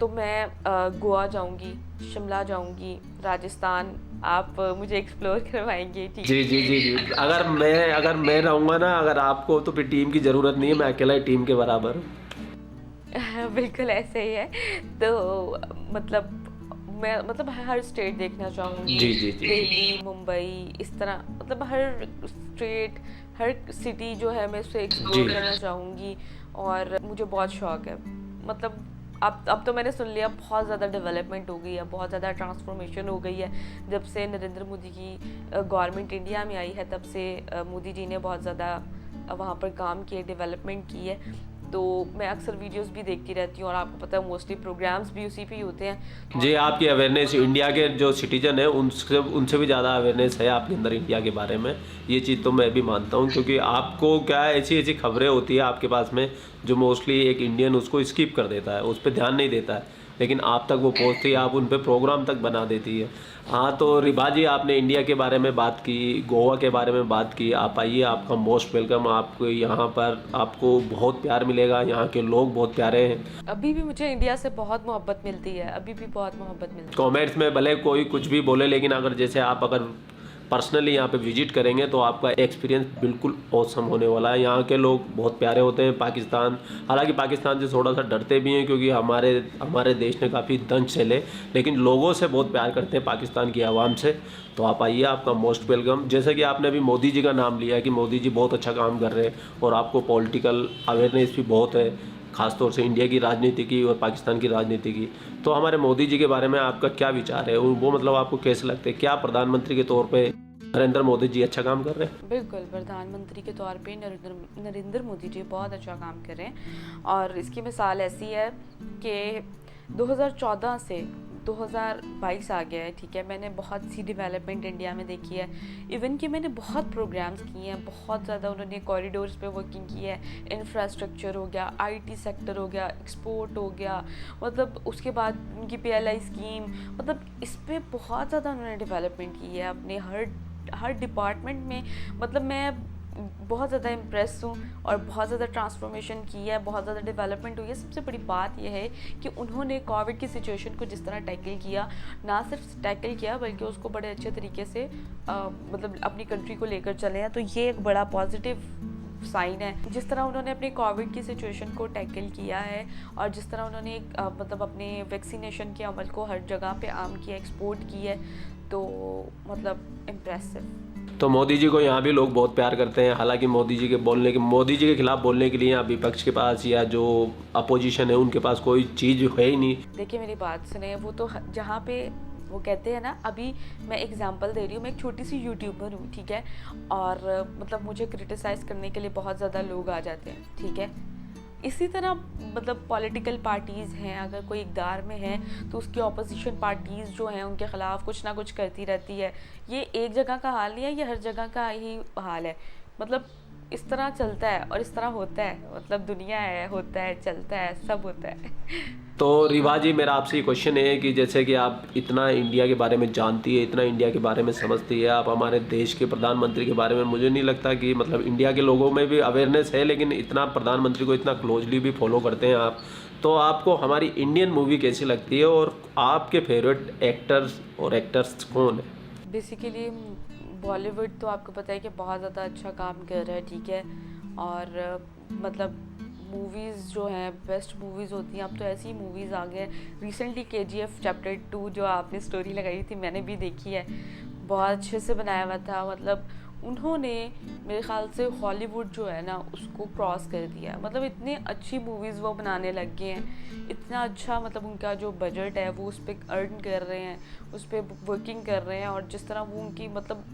तो मैं गोवा जाऊंगी, शिमला जाऊंगी, राजस्थान आप मुझे एक्सप्लोर करवाएंगे, ठीक है? जी जी जी जी, अगर मैं रहूँगा ना, अगर आपको, तो फिर टीम की ज़रूरत नहीं है, मैं अकेला ही टीम के बराबर हूँ। बिल्कुल ऐसे ही है। तो मतलब मैं हर स्टेट देखना चाहूँगी, जी जी जी दिल्ली, मुंबई, इस तरह मतलब हर स्टेट, हर सिटी जो है मैं उसे एक्सप्लोर करना चाहूँगी और मुझे बहुत शौक है। मतलब अब तो मैंने सुन लिया बहुत ज़्यादा डेवलपमेंट हो गई है, बहुत ज़्यादा ट्रांसफॉर्मेशन हो गई है जब से नरेंद्र मोदी की गवर्नमेंट इंडिया में आई है। तब से मोदी जी ने बहुत ज़्यादा वहाँ पर काम किए, डेवलपमेंट की है। तो मैं अक्सर वीडियोस भी देखती रहती हूँ और आपको पता है मोस्टली प्रोग्राम्स भी उसी पे ही होते हैं। जी, आपकी अवेयरनेस इंडिया के जो सिटीजन है उनसे भी ज़्यादा अवेयरनेस है आपके अंदर इंडिया के बारे में, ये चीज़ तो मैं भी मानता हूँ। क्योंकि आपको क्या है, ऐसी ऐसी खबरें होती है आपके पास में जो मोस्टली एक इंडियन उसको स्किप कर देता है, उस पर ध्यान नहीं देता है, लेकिन आप तक वो पहुँचती है, आप उन पर प्रोग्राम तक बना देती है। हाँ, तो रिबा जी, आपने इंडिया के बारे में बात की, गोवा के बारे में बात की, आप आइए, आपका मोस्ट वेलकम। आपको यहाँ पर आपको बहुत प्यार मिलेगा, यहाँ के लोग बहुत प्यारे हैं। अभी भी मुझे इंडिया से बहुत मोहब्बत मिलती है, अभी भी बहुत मोहब्बत मिलती है। कमेंट्स में भले कोई कुछ भी बोले, लेकिन अगर पर्सनली यहाँ पे विजिट करेंगे तो आपका एक्सपीरियंस बिल्कुल ऑसम होने वाला है। यहाँ के लोग बहुत प्यारे होते हैं। हालांकि पाकिस्तान से थोड़ा सा डरते भी हैं क्योंकि हमारे देश ने काफ़ी दंश झेले, लेकिन लोगों से बहुत प्यार करते हैं, पाकिस्तान की आवाम से। तो आप आइए, आपका मोस्ट वेलकम। जैसे कि आपने अभी मोदी जी का नाम लिया है कि मोदी जी बहुत अच्छा काम कर रहे हैं और आपको पॉलिटिकल अवेयरनेस भी बहुत है, ख़ासतौर से इंडिया की राजनीति की और पाकिस्तान की राजनीति की। तो हमारे मोदी जी के बारे में आपका क्या विचार है, वो मतलब आपको कैसे लगते हैं? क्या प्रधानमंत्री के तौर पे नरेंद्र मोदी जी अच्छा काम कर रहे हैं? बिल्कुल, प्रधानमंत्री के तौर पे नरेंद्र मोदी जी बहुत अच्छा काम कर रहे हैं और इसकी मिसाल ऐसी है कि 2014 से 2022 आ गया है, ठीक है? मैंने बहुत सी डेवलपमेंट इंडिया में देखी है। इवन कि मैंने बहुत प्रोग्राम्स किए हैं, बहुत ज़्यादा उन्होंने कॉरिडोर्स पे वर्किंग की है, इंफ्रास्ट्रक्चर हो गया, आईटी सेक्टर हो गया, एक्सपोर्ट हो गया, मतलब उसके बाद उनकी PLI स्कीम, मतलब इस पर बहुत ज़्यादा उन्होंने डेवलपमेंट की है अपने हर डिपार्टमेंट में। मतलब मैं बहुत ज़्यादा इम्प्रेस हूँ और बहुत ज़्यादा ट्रांसफॉर्मेशन की है, बहुत ज़्यादा डेवलपमेंट हुई है। सबसे बड़ी बात यह है कि उन्होंने कोविड की सिचुएशन को जिस तरह टैकल किया, ना सिर्फ टैकल किया बल्कि उसको बड़े अच्छे तरीके से मतलब अपनी कंट्री को लेकर चले हैं। तो ये एक बड़ा पॉजिटिव साइन है। जिस तरह उन्होंने अपने कोविड की सिचुएशन को टैकल किया है और जिस तरह उन्होंने मतलब अपने वैक्सीनेशन के अमल को हर जगह पे आम किया, एक्सपोर्ट की है, तो मतलब इम्प्रेसिव। तो मोदी जी को यहाँ भी लोग बहुत प्यार करते हैं। हालांकि मोदी जी के खिलाफ बोलने के लिए यहाँ विपक्ष के पास या जो अपोजिशन है उनके पास कोई चीज़ है ही नहीं। देखिए मेरी बात सुने, वो तो जहाँ पे वो कहते हैं ना, अभी मैं एग्जांपल दे रही हूँ, मैं एक छोटी सी यूट्यूबर हूँ, ठीक है? और मतलब मुझे क्रिटिसाइज़ करने के लिए बहुत ज़्यादा लोग आ जाते हैं, ठीक है? इसी तरह मतलब पॉलिटिकल पार्टीज़ हैं, अगर कोई इक़्तिदार में है तो उसकी ऑपोजिशन पार्टीज़ जो हैं उनके ख़िलाफ़ कुछ ना कुछ करती रहती है। ये एक जगह का हाल नहीं है, ये हर जगह का ही हाल है। मतलब इस तरह चलता है और इस तरह होता है, मतलब दुनिया है, होता है, चलता है, सब होता है। तो रिवा जी, मेरा आपसे ये क्वेश्चन है कि जैसे कि आप इतना इंडिया के बारे में जानती है, इतना इंडिया के बारे में समझती है, आप हमारे देश के प्रधानमंत्री के बारे में, मुझे नहीं लगता कि मतलब इंडिया के लोगों में भी अवेयरनेस है, लेकिन इतना प्रधानमंत्री को इतना क्लोजली भी फॉलो करते हैं आप। तो आपको हमारी इंडियन मूवी कैसी लगती है और आपके फेवरेट एक्टर्स कौन है? बेसिकली बॉलीवुड तो आपको पता है कि बहुत ज़्यादा अच्छा काम कर रहा है, ठीक है? और मतलब मूवीज़ जो हैं बेस्ट मूवीज़ होती हैं। अब तो ऐसी मूवीज़ आ गए, रिसेंटली KGF चैप्टर 2 जो आपने स्टोरी लगाई थी मैंने भी देखी है, बहुत अच्छे से बनाया हुआ था। मतलब उन्होंने मेरे ख्याल से हॉलीवुड जो है ना उसको क्रॉस कर दिया है। मतलब इतनी अच्छी मूवीज़ वो बनाने लग गए हैं, इतना अच्छा मतलब उनका जो बजट है वो उस पर अर्न कर रहे हैं, उस पर वर्किंग कर रहे हैं। और जिस तरह वो उनकी मतलब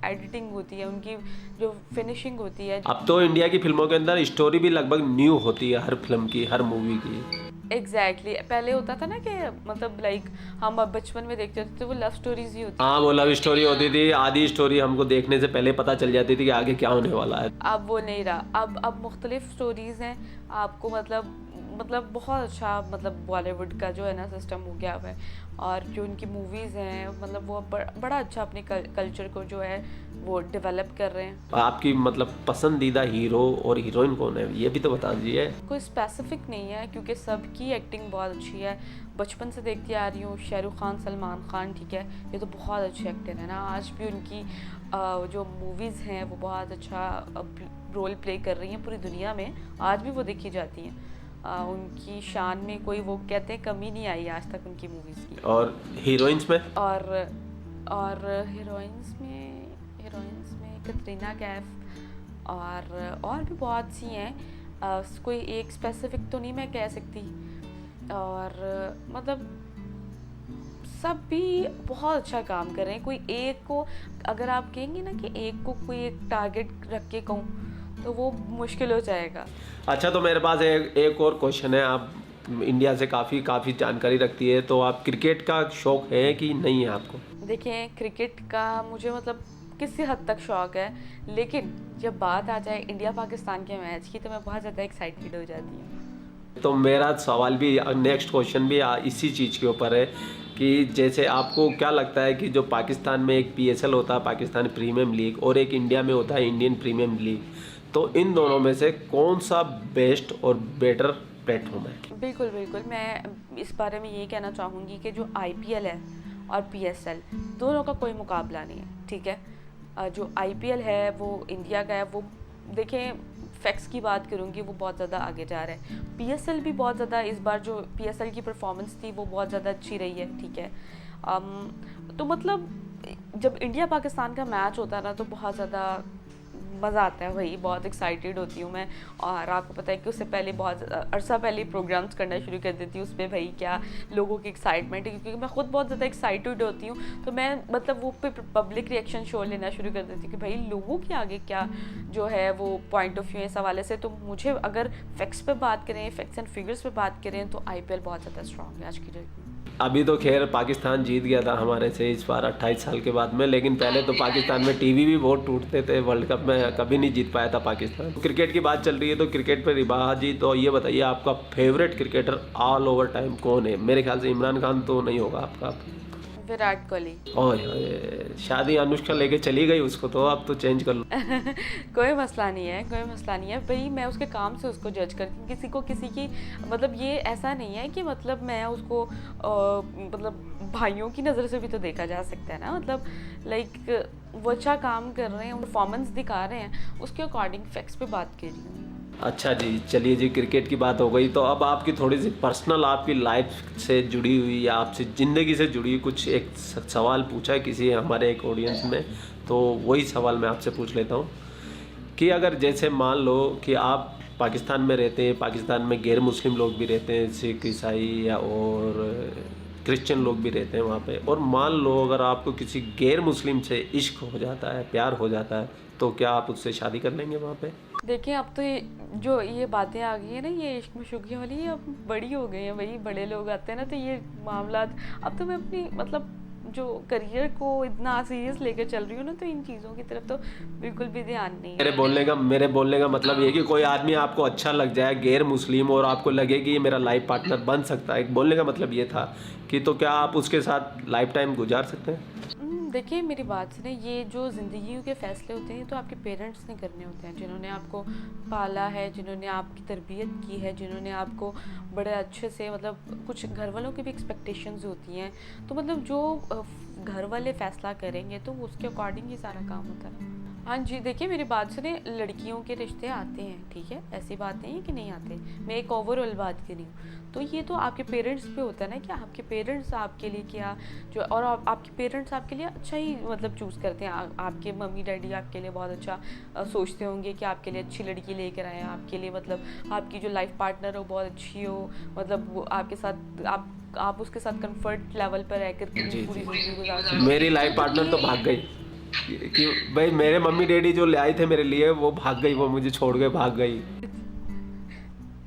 एडिटिंग होती है, उनकी जो फिनिशिंग होती है। अब तो इंडिया की फिल्मों के अंदर स्टोरी भी लगभग न्यू होती है हर फिल्म की, हर मूवी की। एग्जैक्टली पहले होता था ना कि मतलब लाइक हम अब बचपन में देखते होते थे वो लव स्टोरीज ही होती। हाँ, वो लव स्टोरी होती थी, आधी स्टोरी हमको देखने से पहले पता चल जाती थी कि आगे क्या होने वाला है। अब वो नहीं रहा। अब मुख्तलिफ स्टोरीज हैं आपको। मतलब बहुत अच्छा मतलब बॉलीवुड का जो है ना सिस्टम हो गया हुआ है। और जो उनकी मूवीज़ हैं मतलब वो बड़ा अच्छा अपने कल्चर को जो है वो डेवलप कर रहे हैं। आपकी मतलब पसंदीदा हीरो और हीरोइन कौन है, ये भी तो बता दीजिए। कोई स्पेसिफिक नहीं है क्योंकि सबकी एक्टिंग बहुत अच्छी है। बचपन से देखती आ रही हूँ, शाहरुख खान, सलमान खान, ठीक है, ये तो बहुत अच्छे एक्टर हैं ना। आज भी उनकी जो मूवीज़ हैं वो बहुत अच्छा रोल प्ले कर रही हैं पूरी दुनिया में, आज भी वो देखी जाती हैं। उनकी शान में कोई वो कहते हैं कमी नहीं आई आज तक उनकी मूवीज़ की। और हीरोइंस में? और हीरोइंस में कैटरीना कैफ और भी बहुत सी हैं। कोई एक स्पेसिफिक तो नहीं मैं कह सकती। और मतलब सब भी बहुत अच्छा काम कर रहे हैं। कोई एक को अगर आप कहेंगे ना कि एक को कोई एक टारगेट रख के कहूँ तो वो मुश्किल हो जाएगा। अच्छा, तो मेरे पास एक और क्वेश्चन है। आप इंडिया से काफ़ी जानकारी रखती है, तो आप क्रिकेट का शौक है कि नहीं है आपको? देखिए, क्रिकेट का मुझे मतलब किसी हद तक शौक है, लेकिन जब बात आ जाए इंडिया पाकिस्तान के मैच की तो मैं बहुत ज़्यादा एक्साइटेड हो जाती हूँ। तो मेरा सवाल भी, नेक्स्ट क्वेश्चन भी इसी चीज़ के ऊपर है कि जैसे आपको क्या लगता है कि जो पाकिस्तान में एक PSL होता है, पाकिस्तान प्रीमियम लीग, और एक इंडिया में होता है इंडियन प्रीमियम लीग, तो इन दोनों में से कौन सा बेस्ट और बेटर प्लेटफॉर्म है? बिल्कुल मैं इस बारे में यही कहना चाहूँगी कि जो IPL है और PSL दोनों का कोई मुकाबला नहीं है, ठीक है। जो IPL है वो इंडिया का है, वो देखें फैक्ट्स की बात करूँगी वो बहुत ज़्यादा आगे जा रहा है। PSL भी बहुत ज़्यादा इस बार जो PSL की परफॉर्मेंस थी वो बहुत ज़्यादा अच्छी रही है, ठीक है। तो मतलब जब इंडिया पाकिस्तान का मैच होता है ना तो बहुत ज़्यादा मज़ा आता है, वही बहुत एक्साइटेड होती हूँ मैं। और आपको पता है कि उससे पहले बहुत अरसा पहले प्रोग्राम्स करना शुरू कर देती हूँ उस पर, भाई क्या लोगों की एक्साइटमेंट है, क्योंकि मैं खुद बहुत ज़्यादा एक्साइटेड होती हूँ। तो मैं मतलब वो पे पब्लिक रिएक्शन शो लेना शुरू कर देती हूँ कि भाई लोगों के आगे क्या जो है वो पॉइंट ऑफ व्यू है इस हवाले से। तो मुझे अगर फैक्ट्स पे बात करें, फैक्ट्स एंड फिगर्स पे बात करें, तो IPL बहुत ज़्यादा स्ट्रॉन्ग है आज की डेट में। अभी तो खैर पाकिस्तान जीत गया था हमारे से इस बार 28 साल के बाद में, लेकिन पहले तो पाकिस्तान में टीवी भी बहुत टूटते थे। वर्ल्ड कप में कभी नहीं जीत पाया था पाकिस्तान। क्रिकेट की बात चल रही है तो क्रिकेट पर रिबाहा जी, तो ये बताइए आपका favourite cricketer all over time कौन है? मेरे ख्याल से इमरान खान तो नहीं होगा आपका? विराट कोहली। ओए शादी अनुष्का लेके चली गई उसको, तो अब तो चेंज कर लो। कोई मसला नहीं है भाई, मैं उसके काम से उसको जज करती हूँ। किसी को किसी की मतलब ये ऐसा नहीं है कि मतलब मैं उसको मतलब भाइयों की नज़र से भी तो देखा जा सकता है ना। मतलब लाइक वो अच्छा काम कर रहे हैं, परफॉर्मेंस दिखा रहे हैं, उसके अकॉर्डिंग फैक्ट्स पे बात कर रही हूँ। अच्छा जी, चलिए जी, क्रिकेट की बात हो गई, तो अब आपकी थोड़ी सी पर्सनल, आपकी लाइफ से जुड़ी हुई या आपसे ज़िंदगी से जुड़ी हुई कुछ एक सवाल पूछा है किसी हमारे एक ऑडियंस में, तो वही सवाल मैं आपसे पूछ लेता हूँ कि अगर जैसे मान लो कि आप पाकिस्तान में रहते हैं, पाकिस्तान में गैर मुस्लिम लोग भी रहते हैं, सिख, ईसाई या और क्रिश्चियन लोग भी रहते हैं वहाँ पे, और मान लो अगर आपको किसी गैर मुस्लिम से इश्क हो जाता है, प्यार हो जाता है, तो क्या आप उससे शादी कर लेंगे वहाँ पे? देखिए, अब तो ये बातें आ गई है ना, ये इश्क मशूक़ी वाली, ये अब बड़ी हो गई हैं भाई। बड़े लोग आते हैं ना तो ये मामला, अब तो मैं अपनी मतलब जो करियर को इतना सीरियस लेकर चल रही हूँ ना, तो इन चीज़ों की तरफ तो बिल्कुल भी ध्यान नहीं है। मेरे बोलने का मतलब ये कि कोई आदमी आपको अच्छा लग जाए गैर मुस्लिम और आपको लगे कि ये मेरा लाइफ पार्टनर बन सकता है, बोलने का मतलब ये था कि तो क्या आप उसके साथ लाइफ टाइम गुजार सकते हैं? देखिए, मेरी बात सुने, ये जो ज़िंदगी के फ़ैसले होते हैं तो आपके पेरेंट्स ने करने होते हैं, जिन्होंने आपको पाला है, जिन्होंने आपकी तरबियत की है, जिन्होंने आपको बड़े अच्छे से मतलब कुछ घर वालों की भी एक्सपेक्टेशंस होती हैं। तो मतलब जो घर वाले फ़ैसला करेंगे तो उसके अकॉर्डिंग ही सारा काम होता है ना। हाँ जी, देखिए मेरी बात सुने, लड़कियों के रिश्ते आते हैं, ठीक है, ऐसी बात नहीं है कि नहीं आते। मैं एक ओवरऑल बात कर रही हूँ। तो ये तो आपके पेरेंट्स पे होता है ना कि आपके पेरेंट्स आपके लिए क्या जो, और आपके पेरेंट्स आपके लिए अच्छा ही मतलब चूज़ करते हैं। आपके मम्मी डैडी आपके लिए बहुत अच्छा सोचते होंगे कि आपके लिए अच्छी लड़की लेकर आए, आपके लिए मतलब आपकी जो लाइफ पार्टनर हो बहुत अच्छी हो, मतलब वो आपके साथ आप उसके साथ कंफर्ट लेवल पर रहकर जी पूरी जी। ज़िंदगी गुजार सकें। मेरी लाइफ पार्टनर तो भाग गई कि भाई मेरे मम्मी डैडी जो ले आए थे मेरे लिए वो भाग गई, वो मुझे छोड़ के भाग गई।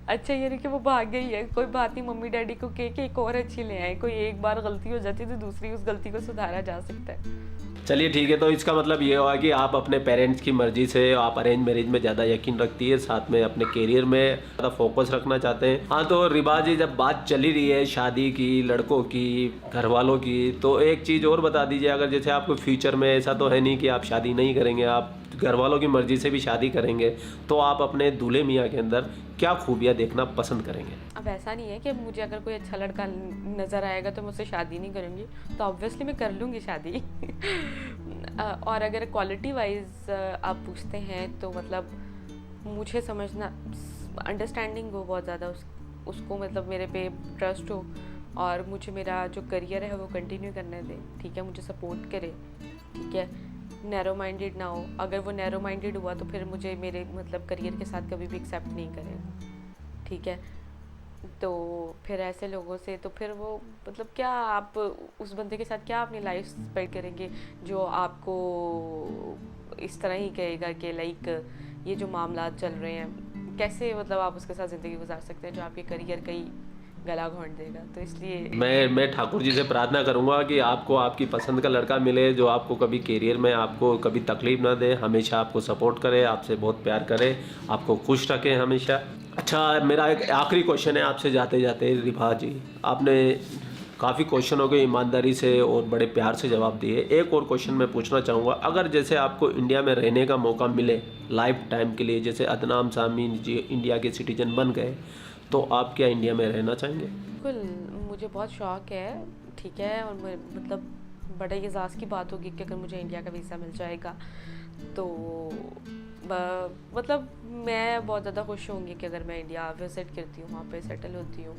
अच्छा, ये नहीं कि वो भाग गई है, कोई बात नहीं, मम्मी डैडी को कह के एक और अच्छी ले आए। कोई एक बार गलती हो जाती है तो दूसरी उस गलती को सुधारा जा सकता है। चलिए ठीक है, तो इसका मतलब ये हुआ कि आप अपने पेरेंट्स की मर्ज़ी से आप अरेंज मैरिज में ज़्यादा यकीन रखती है, साथ में अपने करियर में ज़्यादा फोकस रखना चाहते हैं। हाँ, तो रिबा जी, जब बात चली रही है शादी की, लड़कों की, घर वालों की, तो एक चीज़ और बता दीजिए, अगर जैसे आपको फ्यूचर में ऐसा तो है नहीं कि आप शादी नहीं करेंगे, आप घर वालों की मर्ज़ी से भी शादी करेंगे, तो आप अपने दूल्हे मियाँ के अंदर क्या खूबियाँ देखना पसंद करेंगे? अब ऐसा नहीं है कि मुझे अगर कोई अच्छा लड़का नज़र आएगा तो मैं उससे शादी नहीं करूँगी, तो ऑब्वियसली मैं कर लूँगी शादी। और अगर क्वालिटी वाइज आप पूछते हैं तो मतलब मुझे समझना, अंडरस्टैंडिंग हो बहुत ज़्यादा, उसको मतलब मेरे पे ट्रस्ट हो, और मुझे मेरा जो करियर है वो कंटिन्यू करने दे, ठीक है, मुझे सपोर्ट करे, ठीक है, नैरो माइंडेड ना हो। अगर वो नैरो माइंडेड हुआ तो फिर मुझे मेरे मतलब करियर के साथ कभी भी एक्सेप्ट नहीं करेगा, ठीक है। तो फिर ऐसे लोगों से तो फिर वो मतलब क्या, आप उस बंदे के साथ क्या अपनी लाइफ स्पेंड करेंगे जो आपको इस तरह ही कहेगा कि लाइक ये जो मामला चल रहे हैं, कैसे मतलब आप उसके साथ ज़िंदगी गुजार सकते हैं जो आपके करियर का ही गला घोंट देगा। तो इसलिए मैं ठाकुर जी से प्रार्थना करूंगा कि आपको आपकी पसंद का लड़का मिले जो आपको कभी करियर में आपको कभी तकलीफ ना दे, हमेशा आपको सपोर्ट करे, आपसे बहुत प्यार करे, आपको खुश रखे हमेशा। अच्छा, मेरा एक आखिरी क्वेश्चन है आपसे जाते जाते, रिबा जी, आपने काफ़ी क्वेश्चनों के ईमानदारी से और बड़े प्यार से जवाब दिए। एक और क्वेश्चन मैं पूछना चाहूँगा, अगर जैसे आपको इंडिया में रहने का मौका मिले लाइफ टाइम के लिए, जैसे अदनाम सामीन जी इंडिया के सिटीजन बन गए, तो आप क्या इंडिया में रहना चाहेंगे? बिल्कुल, मुझे बहुत शौक है, ठीक है, और मतलब बड़े एजाज़ की बात होगी कि अगर मुझे इंडिया का वीज़ा मिल जाएगा तो मतलब मैं बहुत ज़्यादा खुश होंगी कि अगर मैं इंडिया विज़िट करती हूँ, वहाँ पे सेटल होती हूँ।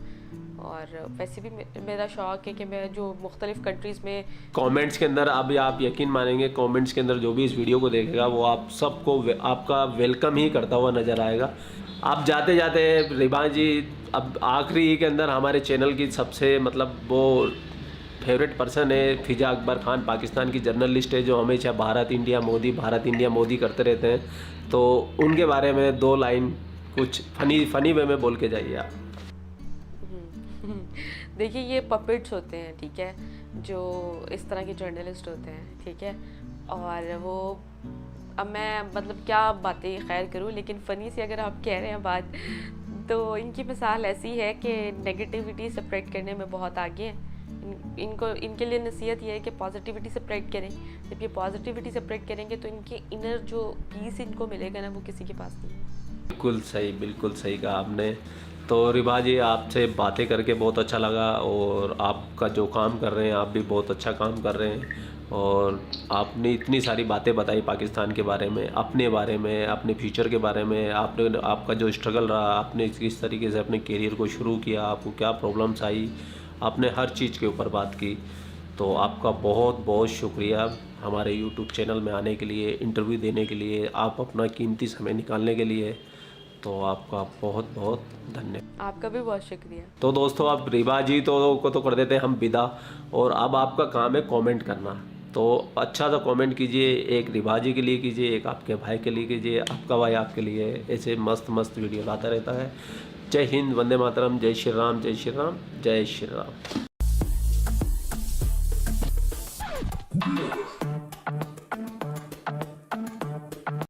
और वैसे भी मेरा शौक़ है कि मैं जो मुख्तलिफ़ कंट्रीज़ में कमेंट्स के अंदर, अभी आप यकीन मानेंगे, कमेंट्स के अंदर जो भी इस वीडियो को देखेगा वो आप सबको आपका वेलकम ही करता हुआ नज़र आएगा। आप जाते जाते रिबा जी, अब आखिरी के अंदर हमारे चैनल की सबसे मतलब वो फेवरेट पर्सन है फिजा अकबर खान, पाकिस्तान की जर्नलिस्ट है जो हमेशा भारत इंडिया मोदी करते रहते हैं, तो उनके बारे में 2 लाइन कुछ फनी वे में बोल के जाइए आप। देखिए, ये पपेट्स होते हैं, ठीक है, जो इस तरह के जर्नलिस्ट होते हैं, ठीक है, और वो अब मैं मतलब क्या बातें खैर करूँ, लेकिन फ़नी से अगर आप कह रहे हैं बात, तो इनकी मिसाल ऐसी है कि नेगेटिविटी स्प्रेड करने में बहुत आगे हैं। इनके लिए नसीहत ये है कि पॉजिटिविटी स्प्रेड करें। जब ये पॉजिटिविटी स्प्रेड करेंगे तो इनके इनर जो पीस इनको मिलेगा ना, वो किसी के पास नहीं है। बिल्कुल सही कहा आपने। तो रिबा जी, आपसे बातें करके बहुत अच्छा लगा, और आपका जो काम कर रहे हैं आप भी बहुत अच्छा काम कर रहे हैं, और आपने इतनी सारी बातें बताई पाकिस्तान के बारे में, अपने बारे में, अपने फ्यूचर के बारे में, आपका जो स्ट्रगल रहा, आपने किस तरीके से अपने करियर को शुरू किया, आपको क्या प्रॉब्लम्स आई, आपने हर चीज़ के ऊपर बात की। तो आपका बहुत बहुत शुक्रिया हमारे यूट्यूब चैनल में आने के लिए, इंटरव्यू देने के लिए, आप अपना कीमती समय निकालने के लिए, तो आपका बहुत बहुत धन्यवाद। आपका भी बहुत शुक्रिया। तो दोस्तों, अब रिबा जी को तो कर देते हैं हम विदा, और अब आपका काम है कमेंट करना। तो अच्छा सा कमेंट कीजिए, एक रिबा जी के लिए कीजिए, एक आपके भाई के लिए कीजिए, आपका भाई आपके लिए ऐसे मस्त मस्त वीडियो लाता रहता है। जय हिंद, वंदे मातरम, जय श्री राम, जय श्री राम, जय श्री राम।